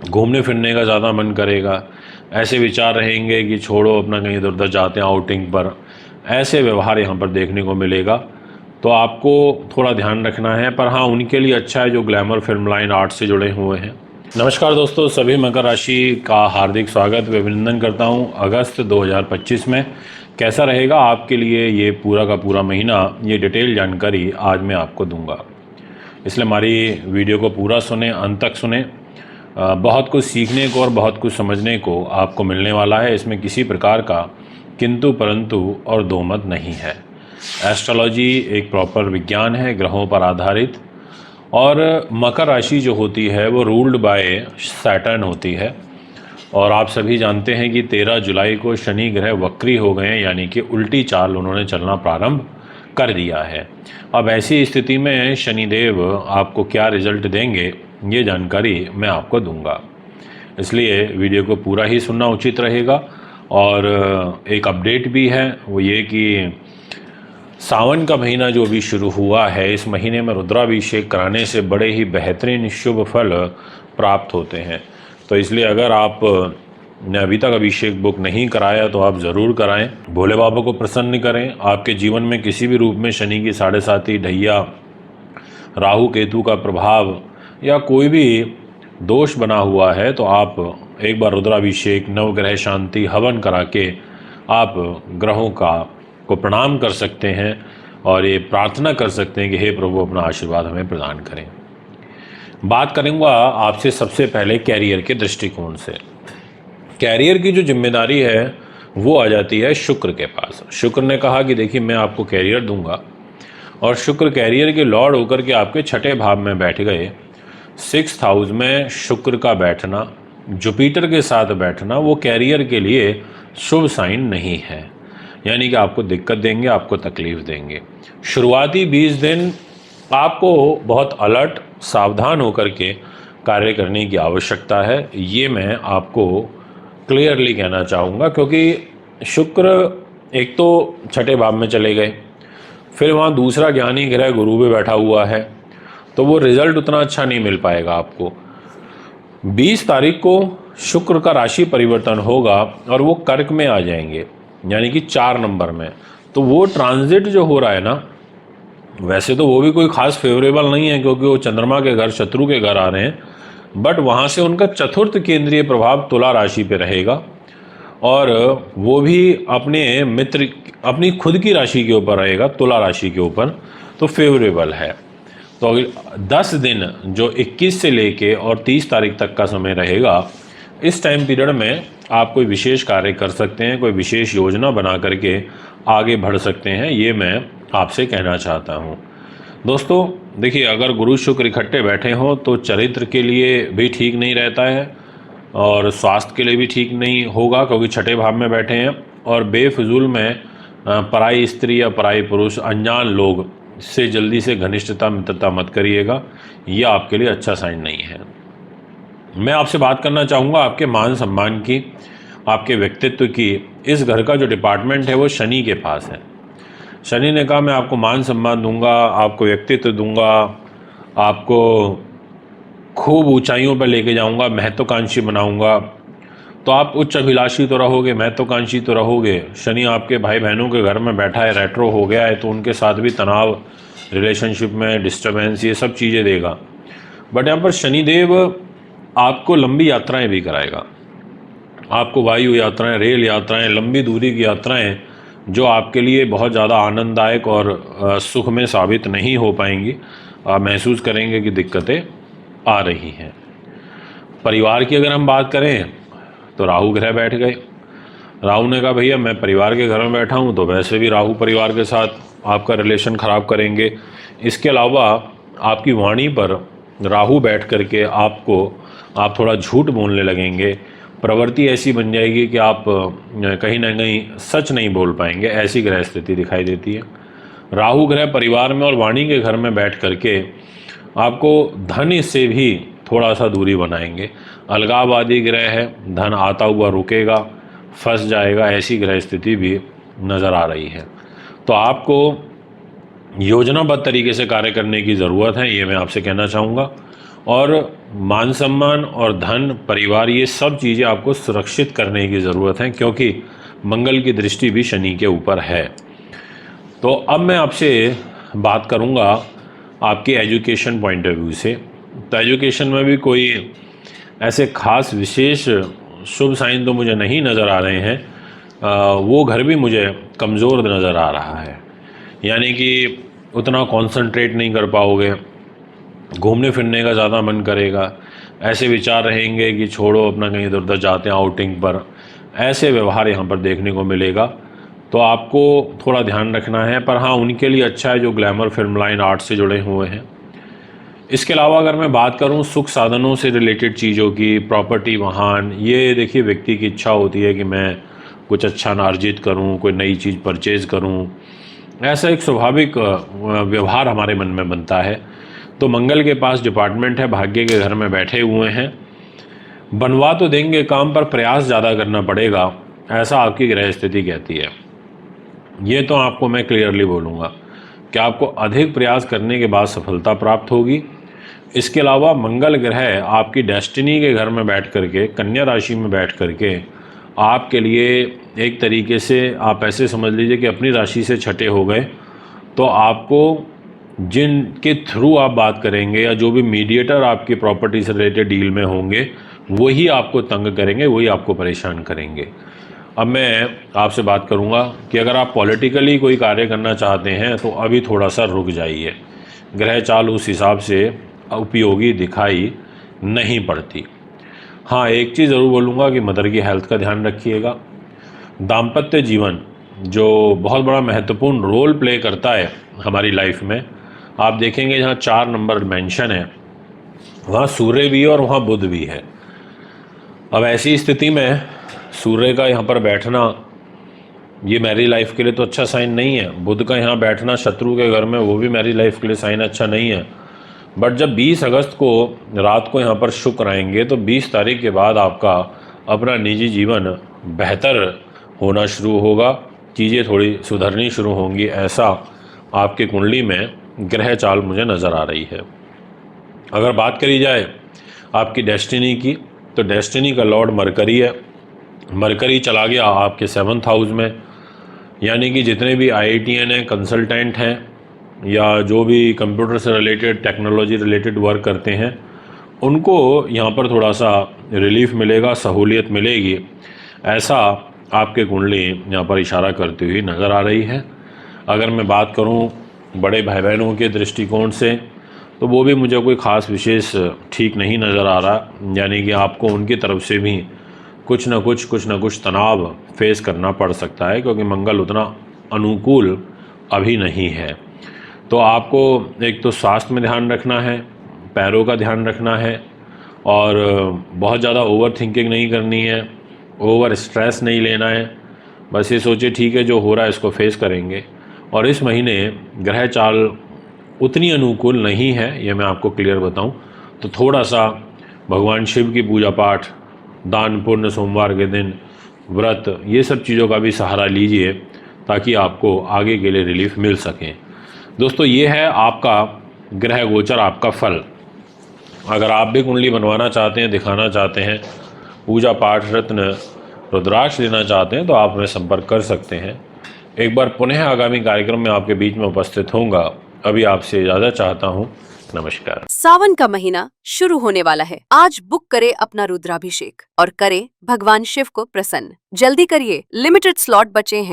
घूमने फिरने का ज़्यादा मन करेगा, ऐसे विचार रहेंगे कि छोड़ो अपना कहीं इधर उधर जाते हैं आउटिंग पर, ऐसे व्यवहार यहाँ पर देखने को मिलेगा। तो आपको थोड़ा ध्यान रखना है। पर हाँ, उनके लिए अच्छा है जो ग्लैमर फिल्म लाइन आर्ट से जुड़े हुए हैं। नमस्कार दोस्तों, सभी मकर राशि का हार्दिक स्वागत व अभिनंदन करता हूँ। अगस्त 2025 में कैसा रहेगा आपके लिए ये पूरा का पूरा महीना, ये डिटेल जानकारी आज मैं आपको दूंगा। इसलिए हमारी वीडियो को पूरा सुने, अंत तक सुने। बहुत कुछ सीखने को और बहुत कुछ समझने को आपको मिलने वाला है। इसमें किसी प्रकार का किंतु परंतु और दो मत नहीं है। एस्ट्रोलॉजी एक प्रॉपर विज्ञान है, ग्रहों पर आधारित। और मकर राशि जो होती है वो रूल्ड बाय सैटर्न होती है। और आप सभी जानते हैं कि 13 जुलाई को शनि ग्रह वक्री हो गए हैं, यानी कि उल्टी चाल उन्होंने चलना प्रारंभ कर दिया है। अब ऐसी स्थिति में शनिदेव आपको क्या रिजल्ट देंगे, ये जानकारी मैं आपको दूंगा। इसलिए वीडियो को पूरा ही सुनना उचित रहेगा। और एक अपडेट भी है, वो ये कि सावन का महीना जो भी शुरू हुआ है, इस महीने में रुद्राभिषेक कराने से बड़े ही बेहतरीन शुभ फल प्राप्त होते हैं। तो इसलिए अगर आप ने अभी तक अभिषेक बुक नहीं कराया तो आप ज़रूर कराएं। भोले बाबा को प्रसन्न करें। आपके जीवन में किसी भी रूप में शनि की 7.5 ढैया, राहु केतु का प्रभाव या कोई भी दोष बना हुआ है तो आप एक बार रुद्राभिषेक, नवग्रह शांति, हवन करा के आप ग्रहों को प्रणाम कर सकते हैं और ये प्रार्थना कर सकते हैं कि हे प्रभु अपना आशीर्वाद हमें प्रदान करें। बात करूँगा आपसे सबसे पहले कैरियर के दृष्टिकोण से। कैरियर की जो जिम्मेदारी है वो आ जाती है शुक्र के पास। शुक्र ने कहा कि देखिए मैं आपको कैरियर दूंगा, और शुक्र कैरियर के लॉर्ड होकर के आपके 6ठे भाव में बैठ गए। 6th हाउस में शुक्र का बैठना, जुपिटर के साथ बैठना, वो कैरियर के लिए शुभ साइन नहीं है। यानी कि आपको दिक्कत देंगे, आपको तकलीफ देंगे। शुरुआती 20 दिन आपको बहुत अलर्ट, सावधान होकर के कार्य करने की आवश्यकता है। ये मैं आपको क्लियरली कहना चाहूँगा, क्योंकि शुक्र एक तो 6ठे भाव में चले गए, फिर वहाँ दूसरा ज्ञानी ग्रह गुरु पे बैठा हुआ है, तो वो रिजल्ट उतना अच्छा नहीं मिल पाएगा आपको। 20 तारीख को शुक्र का राशि परिवर्तन होगा और वो कर्क में आ जाएंगे, यानी कि 4 नंबर में। तो वो ट्रांजिट जो हो रहा है ना, वैसे तो वो भी कोई खास फेवरेबल नहीं है क्योंकि वो चंद्रमा के घर, शत्रु के घर आ रहे हैं, बट वहाँ से उनका चतुर्थ केंद्रीय प्रभाव तुला राशि पे रहेगा, और वो भी अपने मित्र, अपनी खुद की राशि के ऊपर रहेगा, तुला राशि के ऊपर, तो फेवरेबल है। तो अगले 10 दिन जो 21 से लेके और 30 तारीख तक का समय रहेगा, इस टाइम पीरियड में आप कोई विशेष कार्य कर सकते हैं, कोई विशेष योजना बना करके आगे बढ़ सकते हैं। ये मैं आपसे कहना चाहता हूँ। दोस्तों देखिए, अगर गुरु शुक्र इकट्ठे बैठे हों तो चरित्र के लिए भी ठीक नहीं रहता है और स्वास्थ्य के लिए भी ठीक नहीं होगा, क्योंकि 6ठे भाव में बैठे हैं। और बेफिजूल में पराई स्त्री या पराई पुरुष, अनजान लोग से जल्दी से घनिष्ठता, मित्रता मत करिएगा। यह आपके लिए अच्छा साइन नहीं है। मैं आपसे बात करना चाहूँगा आपके मान सम्मान की, आपके व्यक्तित्व की। इस घर का जो डिपार्टमेंट है वो शनि के पास है। शनि ने कहा मैं आपको मान सम्मान दूंगा, आपको व्यक्तित्व दूंगा, आपको खूब ऊंचाइयों पर लेके जाऊंगा, महत्वाकांक्षी बनाऊंगा। तो आप उच्च अभिलाषी तो रहोगे, महत्वाकांक्षी तो रहोगे। शनि आपके भाई बहनों के घर में बैठा है, रेट्रो हो गया है, तो उनके साथ भी तनाव, रिलेशनशिप में डिस्टर्बेंस, ये सब चीज़ें देगा। बट यहाँ पर शनिदेव आपको लंबी यात्राएं भी कराएगा। आपको वायु यात्राएं, रेल यात्राएं, लंबी दूरी की यात्राएं जो आपके लिए बहुत ज़्यादा आनंददायक और सुख में साबित नहीं हो पाएंगी। आप महसूस करेंगे कि दिक्कतें आ रही हैं। परिवार की अगर हम बात करें तो राहु ग्रह बैठ गए। राहु ने कहा भैया मैं परिवार के घर में बैठा हूँ, तो वैसे भी राहु परिवार के साथ आपका रिलेशन ख़राब करेंगे। इसके अलावा आपकी वाणी पर राहु बैठ करके आप थोड़ा झूठ बोलने लगेंगे। प्रवृत्ति ऐसी बन जाएगी कि आप कहीं ना कहीं सच नहीं बोल पाएंगे, ऐसी ग्रह स्थिति दिखाई देती है। राहु ग्रह परिवार में और वाणी के घर में बैठ करके आपको धन से भी थोड़ा सा दूरी बनाएंगे। अलगाववादी ग्रह है, धन आता हुआ रुकेगा, फंस जाएगा, ऐसी ग्रह स्थिति भी नज़र आ रही है। तो आपको योजनाबद्ध तरीके से कार्य करने की ज़रूरत है, ये मैं आपसे कहना चाहूँगा। और मान सम्मान और धन, परिवार, ये सब चीज़ें आपको सुरक्षित करने की ज़रूरत है, क्योंकि मंगल की दृष्टि भी शनि के ऊपर है। तो अब मैं आपसे बात करूंगा आपकी एजुकेशन पॉइंट ऑफ व्यू से। तो एजुकेशन में भी कोई ऐसे खास विशेष शुभ साइन तो मुझे नहीं नज़र आ रहे हैं। वो घर भी मुझे कमज़ोर नज़र आ रहा है, यानी कि उतना कंसंट्रेट नहीं कर पाओगे, घूमने फिरने का ज़्यादा मन करेगा, ऐसे विचार रहेंगे कि छोड़ो अपना कहीं इधर उधर जाते हैं आउटिंग पर, ऐसे व्यवहार यहाँ पर देखने को मिलेगा। तो आपको थोड़ा ध्यान रखना है, पर हाँ उनके लिए अच्छा है जो ग्लैमर, फिल्म लाइन, आर्ट से जुड़े हुए हैं। इसके अलावा अगर मैं बात करूं सुख साधनों से रिलेटेड चीज़ों की, प्रॉपर्टी, वाहन, ये देखिए व्यक्ति की इच्छा होती है कि मैं कुछ अच्छा अर्जित करूं, कोई नई चीज़ परचेज़ करूं, ऐसा एक स्वाभाविक व्यवहार हमारे मन में बनता है। तो मंगल के पास डिपार्टमेंट है, भाग्य के घर में बैठे हुए हैं, बनवा तो देंगे काम, पर प्रयास ज़्यादा करना पड़ेगा, ऐसा आपकी ग्रह स्थिति कहती है। ये तो आपको मैं क्लियरली बोलूँगा कि आपको अधिक प्रयास करने के बाद सफलता प्राप्त होगी। इसके अलावा मंगल ग्रह आपकी डेस्टिनी के घर में बैठ करके, कन्या राशि में बैठ करके, आपके लिए एक तरीके से आप ऐसे समझ लीजिए कि अपनी राशि से छठे हो गए। तो आपको जिनके थ्रू आप बात करेंगे या जो भी मीडिएटर आपकी प्रॉपर्टी से रिलेटेड डील में होंगे, वही आपको तंग करेंगे, वही आपको परेशान करेंगे। अब मैं आपसे बात करूंगा कि अगर आप पॉलिटिकली कोई कार्य करना चाहते हैं तो अभी थोड़ा सा रुक जाइए, ग्रह चाल उस हिसाब से उपयोगी दिखाई नहीं पड़ती। हाँ, एक चीज़ ज़रूर बोलूँगा कि मदर की हेल्थ का ध्यान रखिएगा। दाम्पत्य जीवन जो बहुत बड़ा महत्वपूर्ण रोल प्ले करता है हमारी लाइफ में, आप देखेंगे जहाँ 4 नंबर मेंशन है वहाँ सूर्य भी है और वहाँ बुध भी है। अब ऐसी स्थिति में सूर्य का यहाँ पर बैठना ये मेरी लाइफ के लिए तो अच्छा साइन नहीं है, बुध का यहाँ बैठना शत्रु के घर में वो भी मेरी लाइफ के लिए साइन अच्छा नहीं है। बट जब 20 अगस्त को रात को यहाँ पर शुक्र आएंगे तो 20 तारीख के बाद आपका अपना निजी जीवन बेहतर होना शुरू होगा, चीज़ें थोड़ी सुधरनी शुरू होंगी, ऐसा आपकी कुंडली में ग्रह चाल मुझे नज़र आ रही है। अगर बात करी जाए आपकी डेस्टिनी की, तो डेस्टिनी का लॉर्ड मरकरी है। मरकरी चला गया आपके 7th हाउस में, यानी कि जितने भी IITian हैं, कंसल्टेंट हैं, या जो भी कंप्यूटर से रिलेटेड, टेक्नोलॉजी रिलेटेड वर्क करते हैं, उनको यहाँ पर थोड़ा सा रिलीफ मिलेगा, सहूलियत मिलेगी, ऐसा आपके कुंडली यहाँ पर इशारा करती हुई नज़र आ रही है। अगर मैं बात करूँ बड़े भाई बहनों के दृष्टिकोण से, तो वो भी मुझे कोई ख़ास विशेष ठीक नहीं नज़र आ रहा, यानी कि आपको उनकी तरफ से भी कुछ ना कुछ तनाव फेस करना पड़ सकता है, क्योंकि मंगल उतना अनुकूल अभी नहीं है। तो आपको एक तो स्वास्थ्य में ध्यान रखना है, पैरों का ध्यान रखना है, और बहुत ज़्यादा ओवर थिंकिंग नहीं करनी है, ओवर स्ट्रेस नहीं लेना है। बस ये सोचिए ठीक है जो हो रहा है इसको फेस करेंगे। और इस महीने ग्रह चाल उतनी अनुकूल नहीं है, ये मैं आपको क्लियर बताऊं, तो थोड़ा सा भगवान शिव की पूजा पाठ, दान पुण्य, सोमवार के दिन व्रत, ये सब चीज़ों का भी सहारा लीजिए ताकि आपको आगे के लिए रिलीफ मिल सके। दोस्तों, ये है आपका ग्रह गोचर, आपका फल। अगर आप भी कुंडली बनवाना चाहते हैं, दिखाना चाहते हैं, पूजा पाठ रत्न रुद्राक्ष लेना चाहते हैं, तो आप हमें संपर्क कर सकते हैं। एक बार पुनः आगामी कार्यक्रम में आपके बीच में उपस्थित होऊंगा। अभी आपसे इजाज़त चाहता हूँ। नमस्कार। सावन का महीना शुरू होने वाला है। आज बुक करें अपना रुद्राभिषेक और करें भगवान शिव को प्रसन्न। जल्दी करिए, लिमिटेड स्लॉट बचे हैं।